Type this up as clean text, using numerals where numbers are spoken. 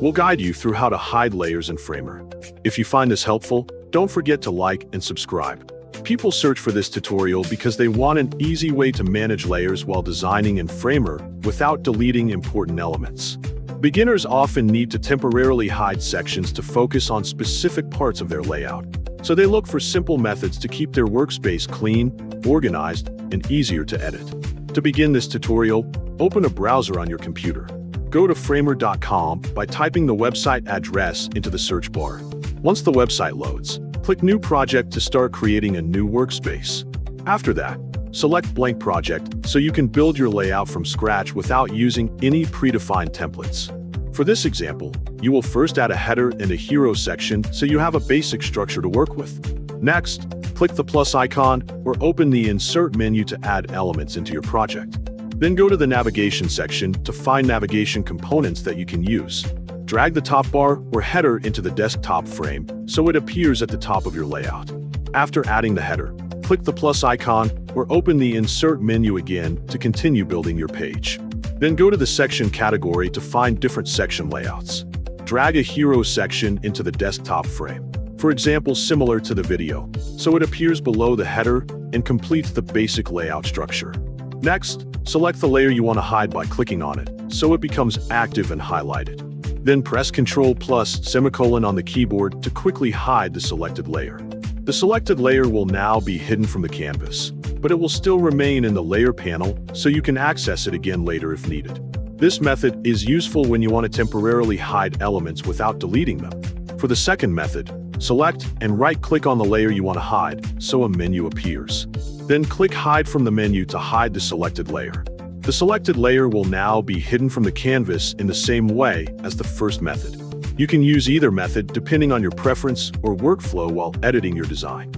We'll guide you through how to hide layers in Framer. If you find this helpful, don't forget to like and subscribe. People search for this tutorial because they want an easy way to manage layers while designing in Framer without deleting important elements. Beginners often need to temporarily hide sections to focus on specific parts of their layout, so they look for simple methods to keep their workspace clean, organized, and easier to edit. To begin this tutorial, open a browser on your computer. Go to framer.com by typing the website address into the search bar. Once the website loads, click New Project to start creating a new workspace. After that, select Blank Project so you can build your layout from scratch without using any predefined templates. For this example, you will first add a header and a hero section so you have a basic structure to work with. Next, click the plus icon or open the Insert menu to add elements into your project. Then go to the Navigation section to find navigation components that you can use. Drag the top bar or header into the desktop frame so it appears at the top of your layout. After adding the header, click the plus icon or open the Insert menu again to continue building your page. Then go to the section category to find different section layouts. Drag a hero section into the desktop frame, for example similar to the video, so it appears below the header and completes the basic layout structure. Next, select the layer you want to hide by clicking on it, so it becomes active and highlighted. Then press Ctrl+/semicolon on the keyboard to quickly hide the selected layer. The selected layer will now be hidden from the canvas, but it will still remain in the layer panel so you can access it again later if needed. This method is useful when you want to temporarily hide elements without deleting them. For the second method, select and right-click on the layer you want to hide so a menu appears. Then click Hide from the menu to hide the selected layer. The selected layer will now be hidden from the canvas in the same way as the first method. You can use either method depending on your preference or workflow while editing your design.